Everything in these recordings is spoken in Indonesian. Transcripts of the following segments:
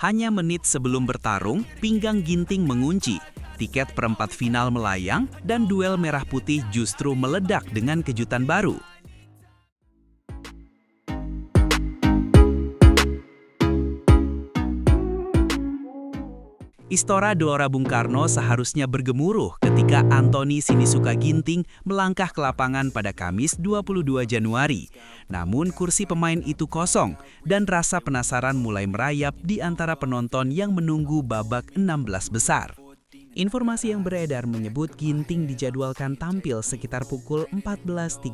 Hanya menit sebelum bertarung, pinggang Ginting mengunci. Tiket perempat final melayang dan duel merah putih justru meledak dengan kejutan baru. Istora Gelora Bung Karno seharusnya bergemuruh ketika Anthony Sinisuka Ginting melangkah ke lapangan pada Kamis 22 Januari. Namun kursi pemain itu kosong dan rasa penasaran mulai merayap di antara penonton yang menunggu babak 16 besar. Informasi yang beredar menyebut Ginting dijadwalkan tampil sekitar pukul 14.30.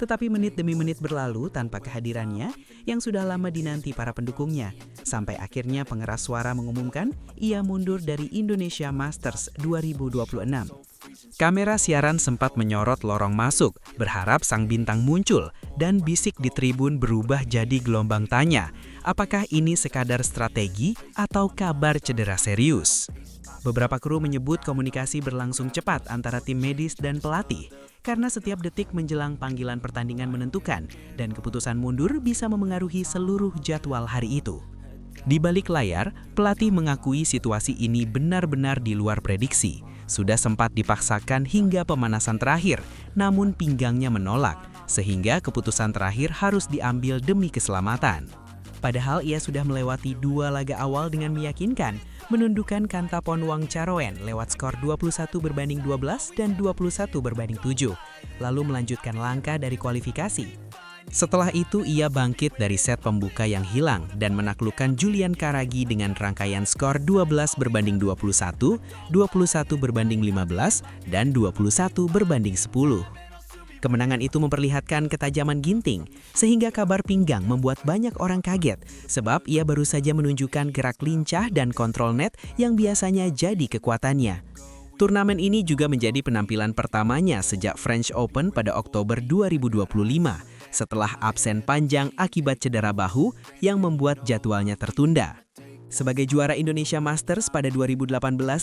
Tetapi menit demi menit berlalu tanpa kehadirannya yang sudah lama dinanti para pendukungnya. Sampai akhirnya pengeras suara mengumumkan ia mundur dari Indonesia Masters 2026. Kamera siaran sempat menyorot lorong masuk, berharap sang bintang muncul, dan bisik di tribun berubah jadi gelombang tanya, apakah ini sekadar strategi atau kabar cedera serius? Beberapa kru menyebut komunikasi berlangsung cepat antara tim medis dan pelatih, karena setiap detik menjelang panggilan pertandingan menentukan, dan keputusan mundur bisa memengaruhi seluruh jadwal hari itu. Di balik layar, pelatih mengakui situasi ini benar-benar di luar prediksi. Sudah sempat dipaksakan hingga pemanasan terakhir, namun pinggangnya menolak, sehingga keputusan terakhir harus diambil demi keselamatan. Padahal ia sudah melewati 2 laga awal dengan meyakinkan, menundukkan Kantapon Wangcharoen lewat skor 21-12 dan 21-7, lalu melanjutkan langkah dari kualifikasi. Setelah itu ia bangkit dari set pembuka yang hilang dan menaklukkan Julian Karagi dengan rangkaian skor 12-21, 21-15, dan 21-10. Kemenangan itu memperlihatkan ketajaman Ginting, sehingga kabar pinggang membuat banyak orang kaget, sebab ia baru saja menunjukkan gerak lincah dan kontrol net yang biasanya jadi kekuatannya. Turnamen ini juga menjadi penampilan pertamanya sejak French Open pada Oktober 2025, setelah absen panjang akibat cedera bahu yang membuat jadwalnya tertunda. Sebagai juara Indonesia Masters pada 2018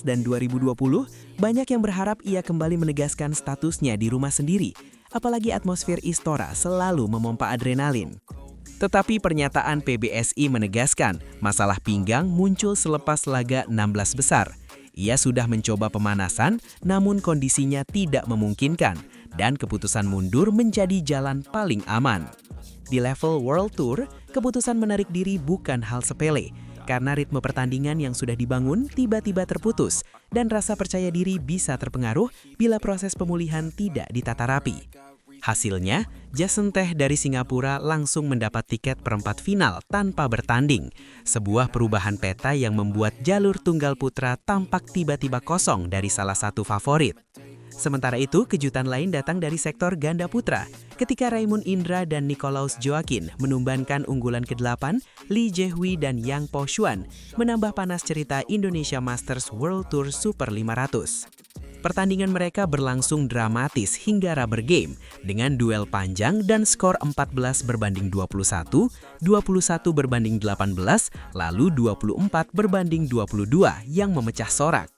dan 2020, banyak yang berharap ia kembali menegaskan statusnya di rumah sendiri, apalagi atmosfer Istora selalu memompa adrenalin. Tetapi pernyataan PBSI menegaskan masalah pinggang muncul selepas laga 16 besar. Ia sudah mencoba pemanasan, namun kondisinya tidak memungkinkan, dan keputusan mundur menjadi jalan paling aman. Di level World Tour, keputusan menarik diri bukan hal sepele, karena ritme pertandingan yang sudah dibangun tiba-tiba terputus, dan rasa percaya diri bisa terpengaruh bila proses pemulihan tidak ditata rapi. Hasilnya, Jason Teh dari Singapura langsung mendapat tiket perempat final tanpa bertanding, sebuah perubahan peta yang membuat jalur tunggal putra tampak tiba-tiba kosong dari salah satu favorit. Sementara itu, kejutan lain datang dari sektor ganda putra, ketika Raymond Indra dan Nicolaus Joaquin menumbankan unggulan ke-8, Lee Jae-hui dan Yang Po Xuan, menambah panas cerita Indonesia Masters World Tour Super 500. Pertandingan mereka berlangsung dramatis hingga rubber game, dengan duel panjang dan skor 14-21, 21-18, lalu 24-22 yang memecah sorak.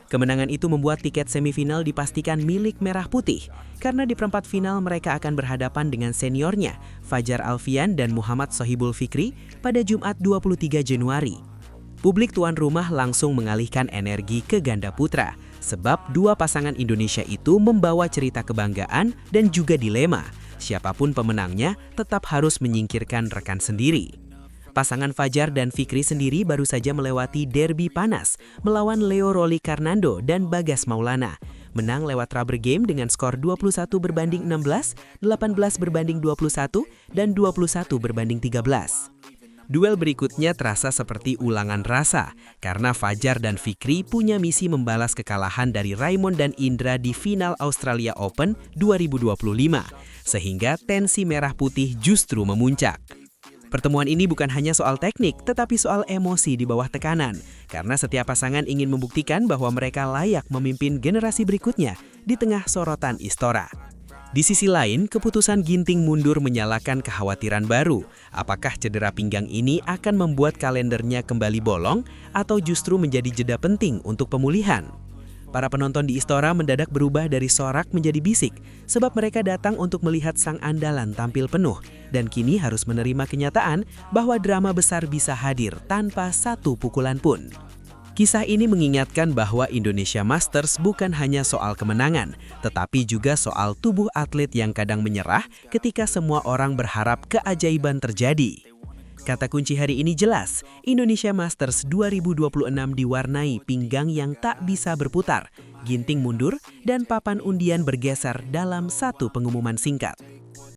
Kemenangan itu membuat tiket semifinal dipastikan milik Merah Putih, karena di perempat final mereka akan berhadapan dengan seniornya, Fajar Alfian dan Muhammad Sohibul Fikri, pada Jumat 23 Januari. Publik tuan rumah langsung mengalihkan energi ke ganda putra, sebab dua pasangan Indonesia itu membawa cerita kebanggaan dan juga dilema. Siapapun pemenangnya tetap harus menyingkirkan rekan sendiri. Pasangan Fajar dan Fikri sendiri baru saja melewati derby panas melawan Leo Roli Karnando dan Bagas Maulana. Menang lewat rubber game dengan skor 21-16, 18-21, dan 21-13. Duel berikutnya terasa seperti ulangan rasa, karena Fajar dan Fikri punya misi membalas kekalahan dari Raymond dan Indra di final Australia Open 2025, sehingga tensi merah putih justru memuncak. Pertemuan ini bukan hanya soal teknik, tetapi soal emosi di bawah tekanan, karena setiap pasangan ingin membuktikan bahwa mereka layak memimpin generasi berikutnya di tengah sorotan Istora. Di sisi lain, keputusan Ginting mundur menyalakan kekhawatiran baru. Apakah cedera pinggang ini akan membuat kalendernya kembali bolong atau justru menjadi jeda penting untuk pemulihan? Para penonton di Istora mendadak berubah dari sorak menjadi bisik, sebab mereka datang untuk melihat sang andalan tampil penuh, dan kini harus menerima kenyataan bahwa drama besar bisa hadir tanpa satu pukulan pun. Kisah ini mengingatkan bahwa Indonesia Masters bukan hanya soal kemenangan, tetapi juga soal tubuh atlet yang kadang menyerah ketika semua orang berharap keajaiban terjadi. Kata kunci hari ini jelas, Indonesia Masters 2026 diwarnai pinggang yang tak bisa berputar, ginting mundur, dan papan undian bergeser dalam satu pengumuman singkat.